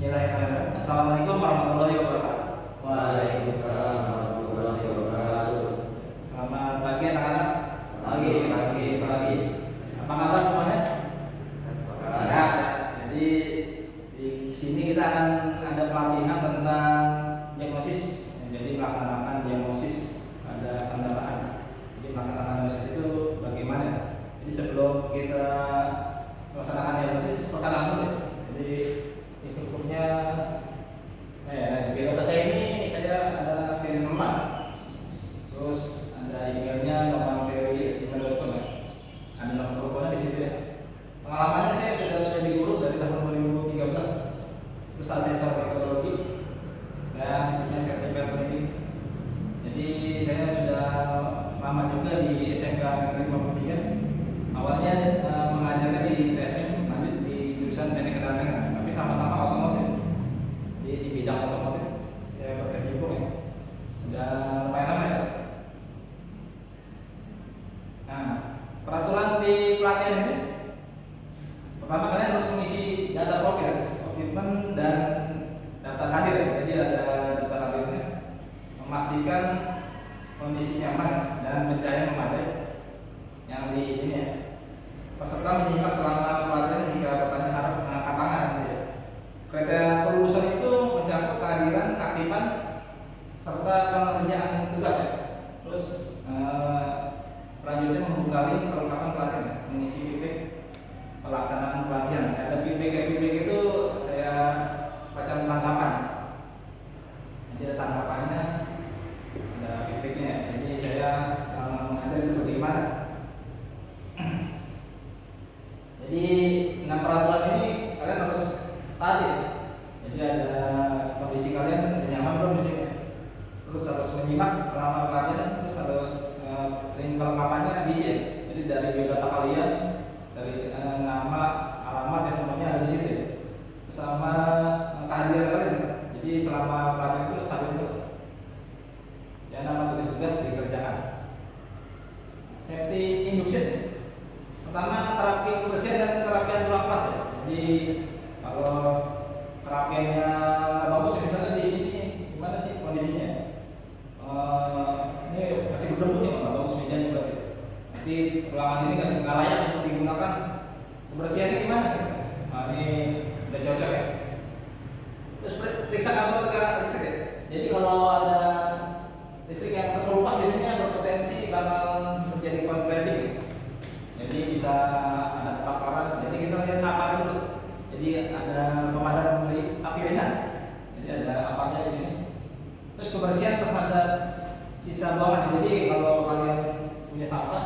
Bismillahirrahmanirrahim. Assalamualaikum warahmatullahi wabarakatuh. Waalaikumsalam warahmatullahi wabarakatuh. Selamat pagi anak-anak. Pagi. Apa kabar semuanya? Sehat. Sehat. Jadi di sini kita akan ada pelatihan tentang diagnosis. Jadi melaksanakan diagnosis pada pendataan. Jadi melaksanakan diagnosis itu bagaimana? Jadi sebelum kita melaksanakan diagnosis perkenalan dulu. Jadi instrukturnya, biodata saya ini saya adalah Ferry Norman. Terus ada emailnya norman@ferry@gmail.com ya. Ada nomor teleponnya di situ ya. Pengalamannya saya sudah jadi guru dari tahun 2013. Terus asesor teknologi dan punya sertifikat pendidik. Jadi saya sudah lama juga di SMK Negeri 53. Awalnya mengajarnya di TSM, lanjut di jurusan teknik kendaraan, tapi sama-sama otomotif. Jadi di bidang otomotif saya berkecimpung ya. Udah lumayan lama ya. Nah, peraturan di pelatihan ini, pertama kalian harus mengisi data profil, komitmen dan daftar hadir. Jadi ada daftar hadirnya, memastikan kondisi nyaman dan pencahayaan memadai. Yang di sini ya, peserta menyimak selama pelatihan jika bertanya harap mengangkat tangan. Gitu ya. Kriteria kelulusan itu mencakup kehadiran, keaktifan, serta pengerjaan tugas ya. Terus selanjutnya membuka link kelengkapan pelatihan, mengisi feedback pelaksanaan pelatihan. Ada feedback itu saya baca tanggapan. Jadi ada tanggapannya, ada feedbacknya. Jadi saya selama mengajar itu bagaimana. Jadi dengan peraturan ini kalian harus taati. Jadi ada kondisi kalian nyaman belum di sini. Terus harus menyimak selama pelatihan, terus harus link kelengkapannya diisi ya. Jadi dari biodata kalian, dari nama, alamat dan semuanya ada di situ ya. Sama kehadiran kalian. Jadi selama pelatihan itu harus hadir dulu. Ya, nama tugas-tugas dikerjakan. Safety induction. Pertama, terapi kebersihan dan terapian ruang kelas ya. Jadi kalau terapiannya bagus, misalnya di sini gimana sih kondisinya? Ini masih berdebu nih, nggak bagus mejanya berarti. Nanti ruangan ini nggak layak untuk digunakan. Kebersihannya gimana? Nah, ini udah cocok ya. Terus periksa kantor tegangan listrik ya. Jadi kalau ada listrik yang terkelupas biasanya berpotensi bakal terjadi konsleting. Jadi bisa ada kebakaran. Jadi kita lihat apa dulu. Jadi ada pemadam dari api ringan. Jadi ada apanya di sini. Terus kebersihan terhadap sisa buangan. Jadi kalau kalian punya sampah,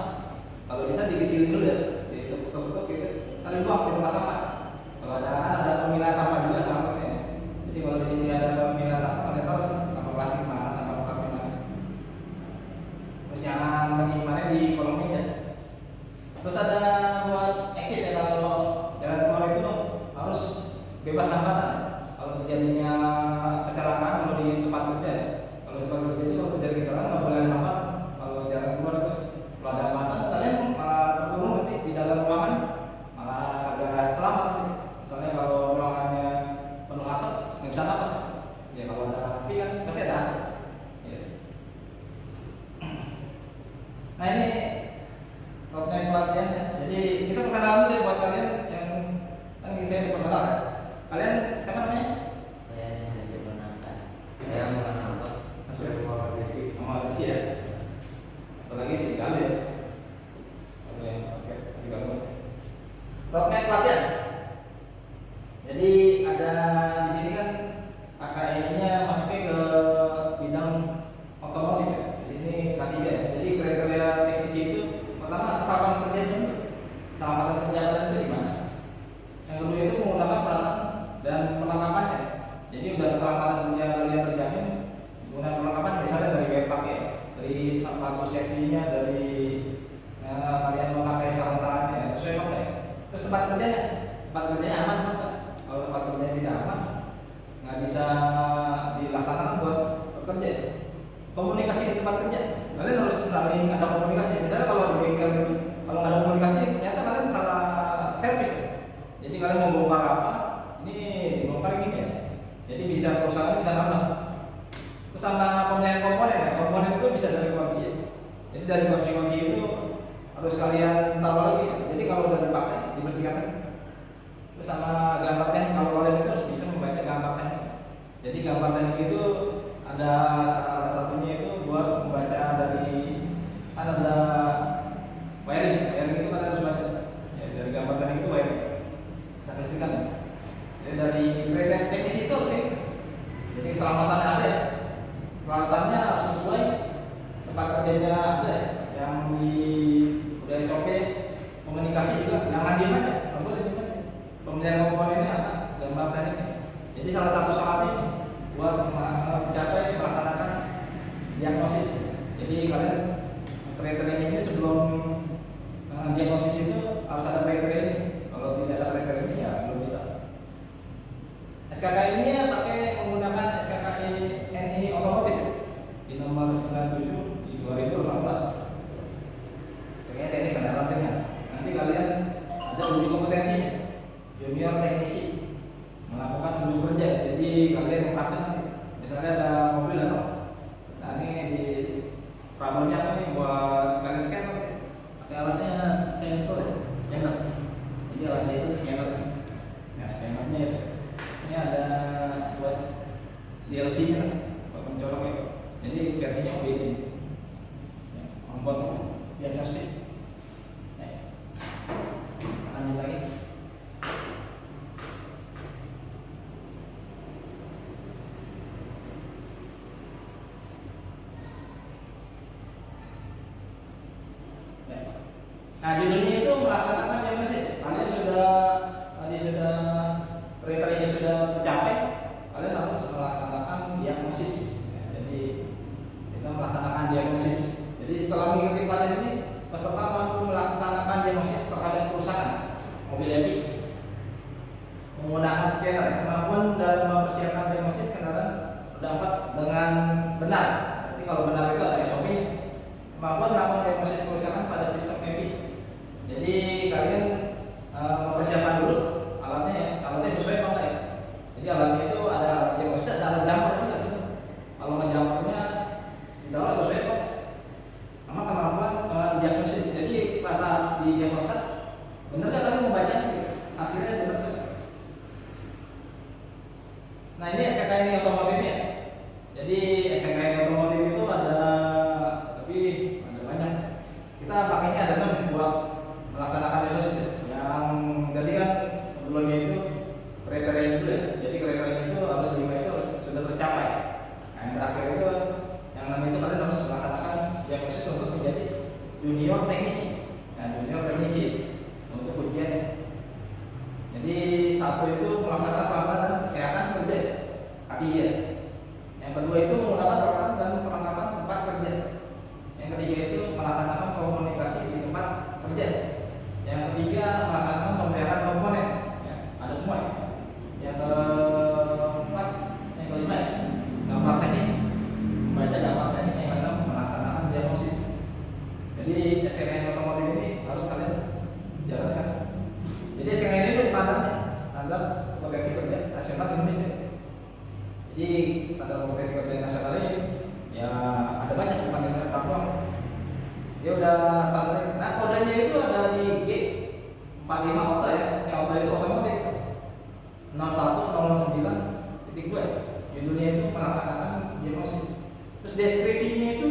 kalau bisa dikecilin dulu ya, ditutup gitu. Kalian buang di tempat sampah. Kalau ada pemilahan sampah juga sampahnya. Jadi kalau di sini ada pemilahan sampah, kalian tahu sampah plastik mana, sampah bekas mana. Terus jangan menyimpannya di kolong meja. Terus ada buat exit ya, kalau jalan keluar itu harus bebas hambatan. Kalau terjadinya kecelakaan kalau di tempat kerja, kalau di tempat kerja itu kalau terjadi kecelakaan nggak boleh hambat. Kalau jalan keluar itu kalau ada hambatan kalian malah terkurung nanti di dalam ruangan, malah agak selamat. Misalnya kalau ruangannya penuh asap nggak bisa apa. Ya kalau ada api kan pasti ada asap. Ya. Nah ini roadmap pelatihan ya. Jadi kita perkenalan dulu ya buat kalian yang kan saya diperkenal ya. Kalian siapa namanya? Saya Sinta Bonasa. Saya Muhammad Alfa. Muhammad Desi ya. Atau lagi si Galih ya. Oke, juga mas. Roadmap pelatihan. Jadi ada di sini kan AKM-nya masuknya ke bidang otomotif ya. Di sini K3 ya. Jadi kriteria teknisi itu pertama kesabaran kerjanya, keselamatan kerja kalian itu di mana? Yang kedua itu menggunakan peralatan dan perlengkapannya. Jadi udah keselamatan kerja kalian terjamin, menggunakan perlengkapan misalnya dari backpack ya, dari sepatu safety-nya, dari kalian memakai sarung tangannya sesuai pakai. Terus tempat kerjanya aman apa? Kalau tempat kerjanya tidak aman, nggak bisa dilaksanakan bisa perusahaan bisa nambah. Terus sama pemilihan komponen ya, komponen itu bisa dari kunci. Jadi dari kunci-kunci itu harus kalian taruh lagi. Jadi kalau udah dipakai dibersihkan lagi. Terus sama gambar teknik, kalau kalian itu harus bisa membaca gambar teknik. Jadi gambar teknik itu ada salah satunya itu buat membaca dari kan ada wiring itu kan harus baca. Ya, dari gambar teknik itu wiring dan listrikan. Jadi dari kriteria teknis itu sih. Jadi keselamatan ada ya. Peralatannya harus sesuai, tempat kerjanya ada ya. Yang di udah SOP, komunikasi juga jangan diem aja, nggak boleh diem aja. Pemilihan komponennya apa? Gambar teknik. Jadi salah satu syaratnya buat mencapai melaksanakan diagnosis. Jadi kalian kriteria ini sebelum diagnosis itu harus ada kriteria ini. Kalau tidak ada kriteria ini ya belum bisa. SKKI ini ya pakai menggunakan SKKI NI otomotif di nomor 97 di 2018. Sebenarnya teknik kendaraan ringan. Nanti kalian ada uji kompetensinya. Junior teknisi melakukan uji kerja. Jadi kalian mempraktek nanti. Misalnya ada mobil atau nah ini di problemnya apa nih buat kalian scan pakai alatnya scanner. Jadi alatnya itu scanner. Nah scannernya itu ini ada buat DLC nya buat mencoloknya. Jadi versinya OBD membuat diagnostik. Lanjut lagi. Nah judulnya itu melaksanakan diagnosis. Kalian sudah kriterianya sudah tercapai, kalian harus melaksanakan diagnosis. Ya, jadi kita melaksanakan diagnosis. Jadi setelah mengikuti pelatihan ini, peserta mampu melaksanakan diagnosis terhadap perusahaan mobil EV menggunakan scanner. Kemampuan dalam mempersiapkan diagnosis kendaraan terdapat dengan benar. Berarti kalau benar itu ada SOP. Kemampuan melakukan diagnosis perusahaan pada sistem EV. Jadi kalian mempersiapkan dulu alatnya sesuai apa enggak ya. Jadi alatnya itu ada alat diagnosis, ada alat jammer juga sih. Kalau ngejammernya ditaruh sesuai apa sama kemampuan diagnosis. Jadi pas saat di diagnosa benar nggak kalian membacanya gitu? Hasilnya benar nggak? Nah ini SKKI otomotifnya. Jadi SKKI otomotif itu ada banyak. Kita pakainya ada 6 buat melaksanakan diagnosis. Yang tadi kan sebelumnya itu kriteria dulu ya. Jadi kriteria itu harus 5 itu harus sudah tercapai. Nah, yang terakhir itu yang 6 itu kalian harus melaksanakan diagnosis untuk menjadi junior teknisi. Nah, junior teknisi untuk ujiannya. Jadi satu itu melaksanakan keselamatan dan kesehatan kerja (K3). Yang kedua itu menggunakan peralatan dan perlengkapan tempat kerja. Yang ketiga itu melaksanakan komunikasi di tempat kerja. Yang ketiga melaksanakan pemeliharaan komponen. Ya, ada semua. Ya. Yang keempat, yang kelima ya, gambar teknik. Membaca gambar teknik. Yang keenam melaksanakan diagnosis. Jadi SKKI otomotif ini harus kalian jalankan. Jadi SKKI ini standarnya, standar kompetensi kerja nasional Indonesia. Jadi standar kompetensi kerja nasional ini ya ada banyak bukan dengan Papua. Dia udah standar. Nah kodenya itu ada di G45 auto ya. Yang auto itu otomotif 6109.2. Judulnya itu melaksanakan diagnosis. Terus deskripsinya itu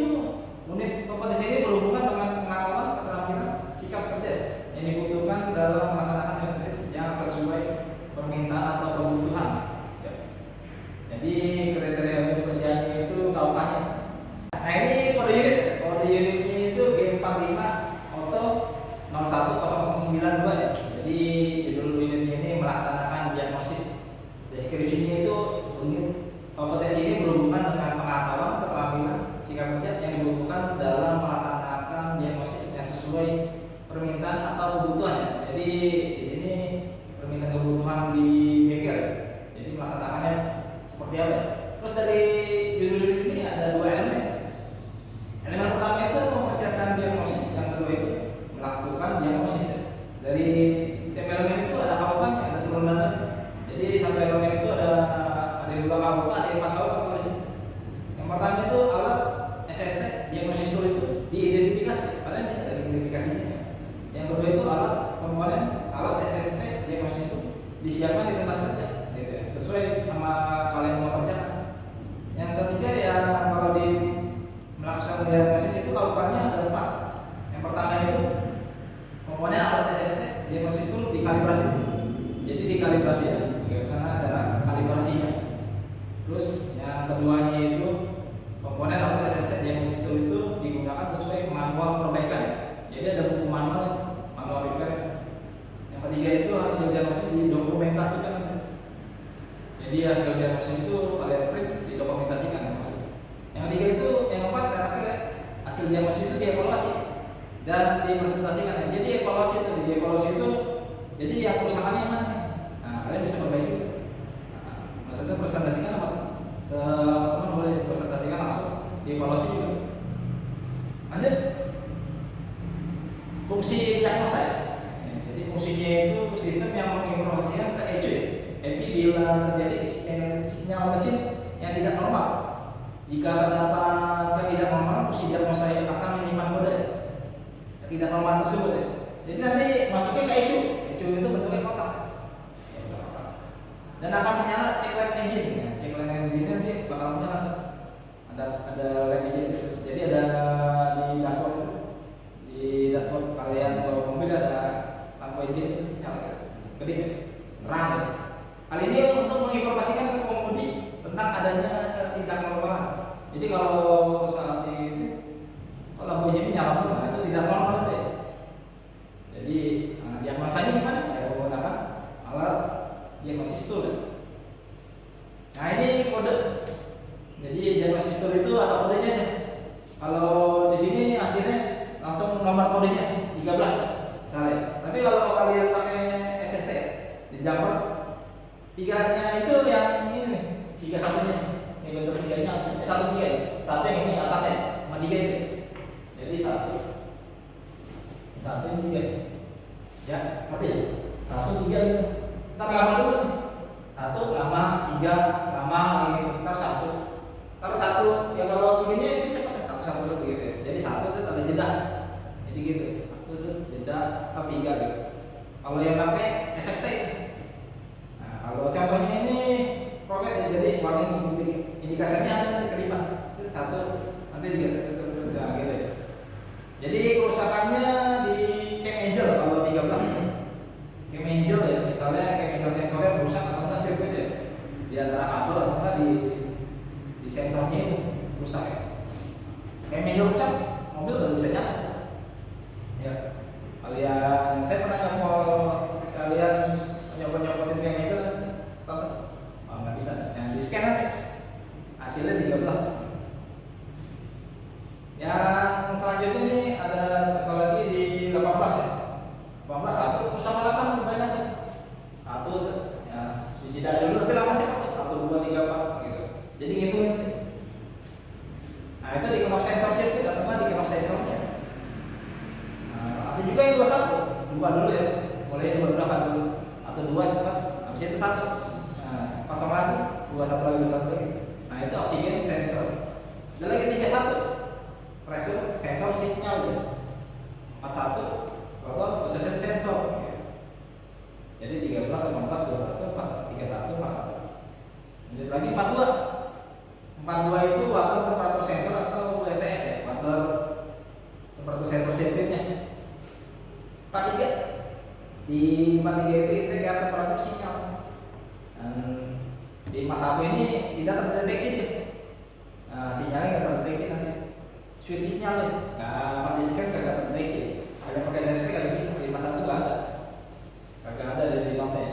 unit kompetensi ini berhubungan dengan pengetahuan, keterampilan, sikap kerja yang dibutuhkan dalam melaksanakan diagnosis yang sesuai permintaan atau kebutuhan. Ya. Jadi kriteria untuk kerjanya itu kau tanya. Nah ini kode unit. Kode unitnya itu G45 auto 010092 ya. Jadi judul unitnya ini melaksanakan diagnosis. Deskripsinya itu unit kompetensi ini berhubungan dengan pengetahuan, keterampilan, sikap kerja yang dibutuhkan dalam melaksanakan diagnosis yang sesuai permintaan atau kebutuhan. Jadi di sini permintaan kebutuhan di bengkel. Jadi melaksanakannya seperti apa? Terus dari judul ini ada 2 elemen. Elemen pertama itu mempersiapkan diagnosis, yang kedua itu melakukan diagnosis. Dari setiap elemen itu ada kaukannya, ada turunan. Jadi satu elemen itu ada 2 kaukan. disiapkan di tempat kerja, gitu ya, sesuai sama kalian mau kerjakan. Yang ketiga ya kalau di melaksanakan diagnosis itu lakukannya ada 4. Yang pertama itu komponen alat SST diagnosis itu dikalibrasi. Jadi dikalibrasi ya, karena ada kalibrasinya. Terus yang keduanya itu komponen alat SST diagnosis itu digunakan sesuai manual perbaikan. Jadi ada buku manual repair. Yang ketiga itu hasil diagnosis didokumentasikan. Jadi hasil diagnosis itu kalian print didokumentasikan maksudnya. Yang ketiga itu, yang keempat terakhir hasil diagnosis itu dievaluasi dan dipresentasikan. Jadi evaluasi itu jadi yang kerusakannya mana? Nah, kalian bisa perbaiki. Nah, maksudnya presentasikan apa? Teman boleh presentasikan langsung dievaluasi juga. Lanjut. Fungsi diagnosa. Jadi fungsinya itu sistem yang menginformasikan ke ECU. ECU bila terjadi sinyal mesin yang tidak normal. Jika terdapat ketidaknormalan, fungsi diagnosa akan menyimpan kode tidak normal tersebut ya. Jadi nanti masuknya ke ECU. ECU itu bentuknya kotak. Dan akan menyala check lamp engine. Ya, check lamp engine nanti bakal menyala. Ada lamp engine. Jadi ada di dashboard itu. Di dashboard kalian bawa mobil ada lampu engine nyala. Kedip, terang. Ya. Hal ini untuk menginformasikan ke pengemudi tentang adanya ketidaknormalan. Jadi kalau saat ini lampu engine nyala pun itu tidak normal ya. Jadi diagnosanya gimana? Ya menggunakan alat diagnosis tool. Nah ini kode. Jadi diagnosis tool itu ada kodenya nih. Kalau di sini hasilnya langsung nomor kodenya 13 misalnya. Tapi kalau kalian pakai SST di jumper, tiganya itu yang ini nih, 3 satunya. Ini bentuk tiganya, 1 3 ya. Satu yang ini atasnya, sama 3 itu. Jadi 1 ini 3. Ya, ngerti ya? 1 3 gitu. Ntar lama dulu nih. 1 lama, 3 lama gitu. Ntar 1. Ntar 1 ya kalau tiganya itu cepat 1 gitu ya. Jadi 1 itu ada jeda. Jadi gitu. 1 itu jeda, ntar 3 gitu. Kalau yang pakai SST. Nah, kalau contohnya ini roket ya, jadi warning indikasinya ada di kedipan. 1 nanti 3 gitu ya. Jadi kerusakannya di cam angel kalau 13 cam angel ya, misalnya cam angel sensornya rusak atau enggak sirkuit ya, di antara kabel atau enggak di sensornya itu rusak ya. Cam angel rusak, mobil nggak bisa nyala. Ya, saya pernah kalian nyoba-nyobain cam angel, nggak bisa. Yang di scan aja, hasilnya 13. Yang selanjutnya ini ada contoh lagi di 18 ya. 18 1 sama 8 banyak kan? 1 ya, dijeda dulu nanti lama cepat 1 2 3 4 gitu. Jadi ngitungin. Nah, itu di knob sensor sih, tidak pernah di knob sensornya. Nah, ada juga yang 21, 2 dulu ya. Mulai 2 berapa dulu? 1 2 cepat. Habis itu 1. Nah, pasang lagi, 2 1 lagi 2 1 lagi. Nah, itu oksigen sensor. Ada lagi 31. Pressure sensor sinyal ya. 41 rotor position sensor. Jadi 13 18 21 31 41. Lanjut lagi 42. 42 itu water temperatur sensor atau WTS ya, water temperatur sensor sirkuitnya. 43 di 43 itu indikator temperatur sinyal. Dan di masa ini tidak terdeteksi. Nah, sinyalnya nggak terdeteksi nanti. Switch sinyal ya, nah pas di scan kagak terdeteksi. Ada pakai SST kagak bisa, di masa itu nggak ada, kagak ada dari notnya.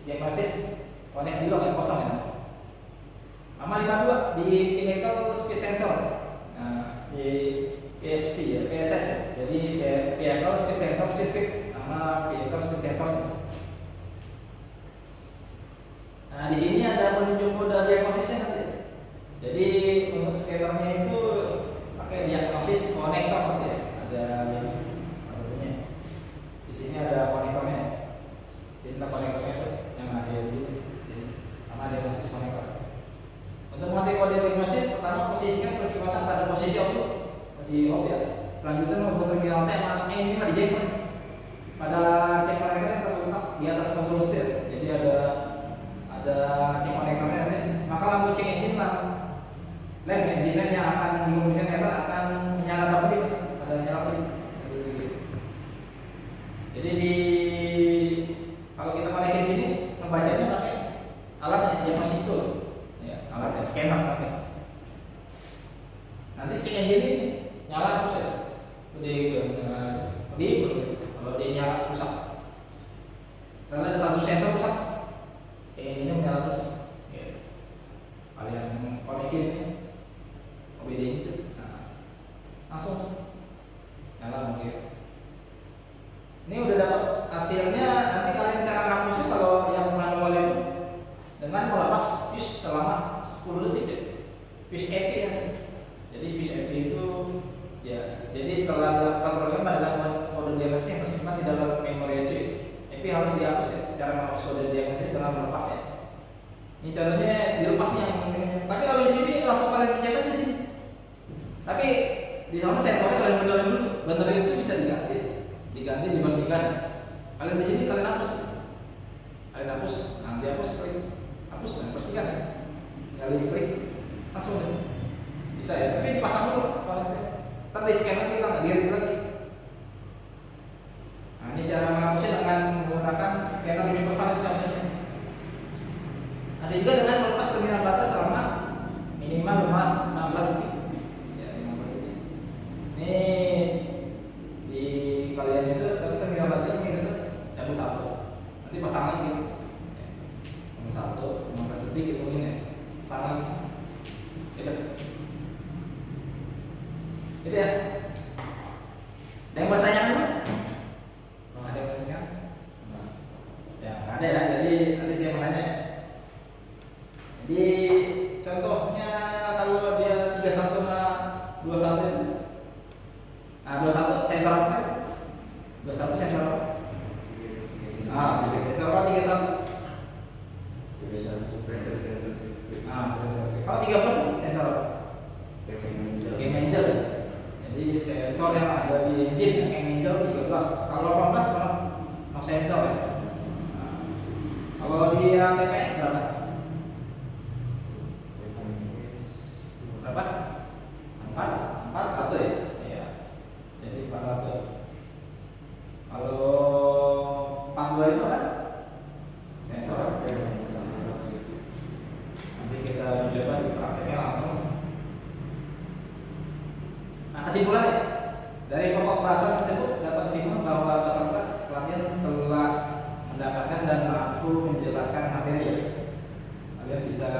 Diagnosis connect bilang yang kosong ya. Sama 52 di vehicle speed sensor, nah di PSP ya, PSS ya. Jadi vehicle speed sensor circuit sama vehicle speed sensor. Nah di sini ada penunjuk kode diagnosisnya nanti. Jadi untuk skaternya itu pakai diagnosis konektor ya. Ada ini artinya. Di sini ada konektornya. Sini konektornya tuh yang ada di sini. Sama diagnosis konektor. Untuk mengetahui kode diagnosis, pertama posisikan percepatan pada posisi off ya. Selanjutnya membuat terminal tema ini mah di jackpot. Pada check konektor yang terletak di atas konsol setir. Jadi ada ada cek konektornya nanti, maka lampu cek engine engine lamp yang akan dikomunikasikan meter akan menyala berkedip, ada nyala berkedip. Jadi kalau kita konekin sini, membacanya pakai alat yang masih store, ya, alat scanner pakai. Nanti cek engine ini nyala terus ya, kalau dia nyala rusak, karena ada satu sensor rusak, cek engine menyala terus. Ya. Kalian konekin OBD itu, nah, langsung nyala mungkin. Ini udah dapat hasilnya, nanti kalian cara ngapusnya kalau yang manual itu dengan melepas push selama 10 detik ya. Push EP ya. Jadi push EP itu ya, jadi setelah dilakukan program pada kode diagnosis yang tersimpan di dalam memori aja. EP harus dihapus ya. Cara menghapus kode diagnosis dengan melepas ya. Ini contohnya dilepasnya yang mungkin. Tapi kalau di sini langsung kalian cetak di sini. Tapi di sana sensornya kalian benerin itu bisa diganti dibersihkan. Kalian di sini kalian hapus, nah dihapus klik, hapus dan bersihkan. Tinggal klik langsung ya. Bisa ya. Tapi dipasang dulu kalau saya. Ntar di scan lagi nggak diri lagi. Nah ini cara menghapusnya dengan menggunakan scanner universal itu contohnya. Ada juga dengan melepas terminal batas selama minimal 16 detik. Ya 15 detik. Ini di kalian itu tapi terminal batasnya minus cabut 1. Nanti pasang lagi. Minus 1, 15 detik itu ini pasang lagi. Itu ya. Ada yang bertanya apa? Ada yang bertanya? Ya ada ya. Jadi nanti saya bertanya. Jadi contohnya kalau dia 31 sama 21 itu, nah 21 sensor apa? 21 sensor apa? Sensor apa 31? Kalau 13 sensor apa? Game Angel. Jadi sensor yang ada di engine Game Angel 13. Kalau 18 no sensor ya. Nah, kalau di TPS berapa? Berapa? 4 1 ya? Iya. Jadi 41. Kalau 42 itu apa? Sensor. Nanti kita coba di prakteknya langsung. Nah kesimpulan ya, dari pokok bahasan tersebut dapat kesimpulan bahwa peserta pelatihan telah mendapatkan dan mampu menjelaskan materi. Kalian bisa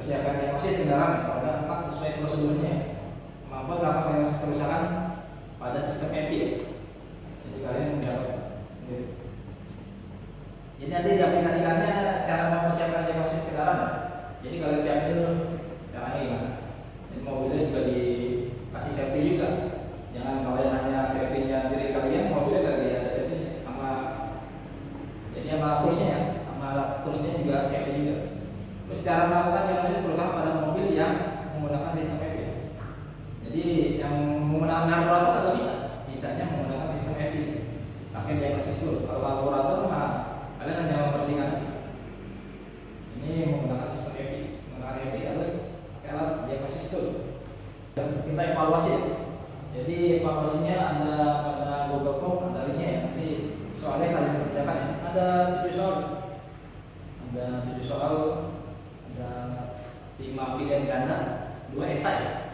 persiapkan diagnosis kendaraan pada 4 sesuai prosedurnya, mampu melakukan diagnosis kerusakan pada sistem EP. Jadi kalian mendapat. Jadi nanti diaplikasikannya cara mempersiapkan diagnosis kendaraan. Jadi kalian siapin dulu caranya gimana. Jadi mobilnya juga dikasih safety juga. Jangan kalian hanya safety-nya diri kalian, mobilnya gak ada safety sama. Jadi sama kursinya, sama alat kursinya juga safety juga. Terus cara melakukan diagnosis kerusakan pada mobil yang menggunakan sistem EP. Jadi yang menggunakan karburator nggak bisa, bisanya menggunakan sistem EP. Pakai diagnosis dulu. Kalau karburator mah kalian hanya membersihkan. Ini menggunakan sistem EP. Menggunakan EP harus pakai alat diagnosis dulu. Kita evaluasi. Jadi evaluasinya ada pada Google Form, ada linknya ya. Nanti soalnya kalian kerjakan ya. Ada 7 soal. Ada 7 soal. Ada 5 pilihan ganda, 2 esai.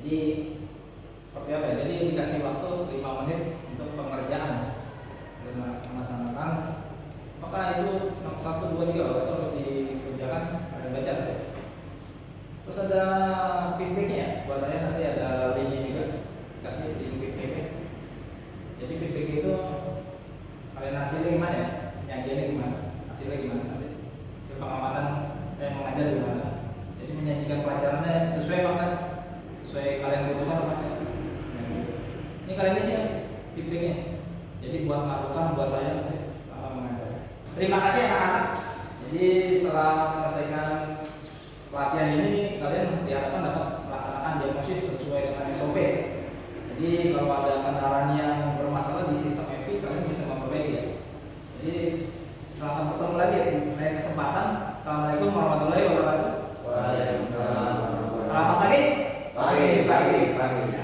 Jadi seperti apa ya? Jadi dikasih waktu 5 menit untuk pengerjaan. Melaksanakan apakah itu 1, 2, 3 itu harus dikerjakan, ada baca. Terus ada feedbacknya ya, buat saya nanti ada linknya juga, kasih link feedbacknya. Jadi feedback itu kalian hasilnya gimana ya? Nyajiannya gimana? Hasilnya gimana nanti? Pengamatan saya mengajar gimana? Jadi menyajikan pelajarannya sesuai makan, sesuai kalian butuhkan apa? Ini kalian isi ya feedbacknya. Jadi buat masukan buat saya nanti setelah mengajar. Terima kasih anak-anak. Jadi setelah selesaikan pelatihan ini kalian diharapkan dapat melaksanakan diagnosis sesuai dengan SOP. Jadi kalau ada kendaraan yang bermasalah di sistem EP kalian bisa memperbaiki ya. Jadi Selamat bertemu lagi ya di lain kesempatan. Assalamualaikum warahmatullahi wabarakatuh. Waalaikumsalam warahmatullahi Selamat pagi. Pagi.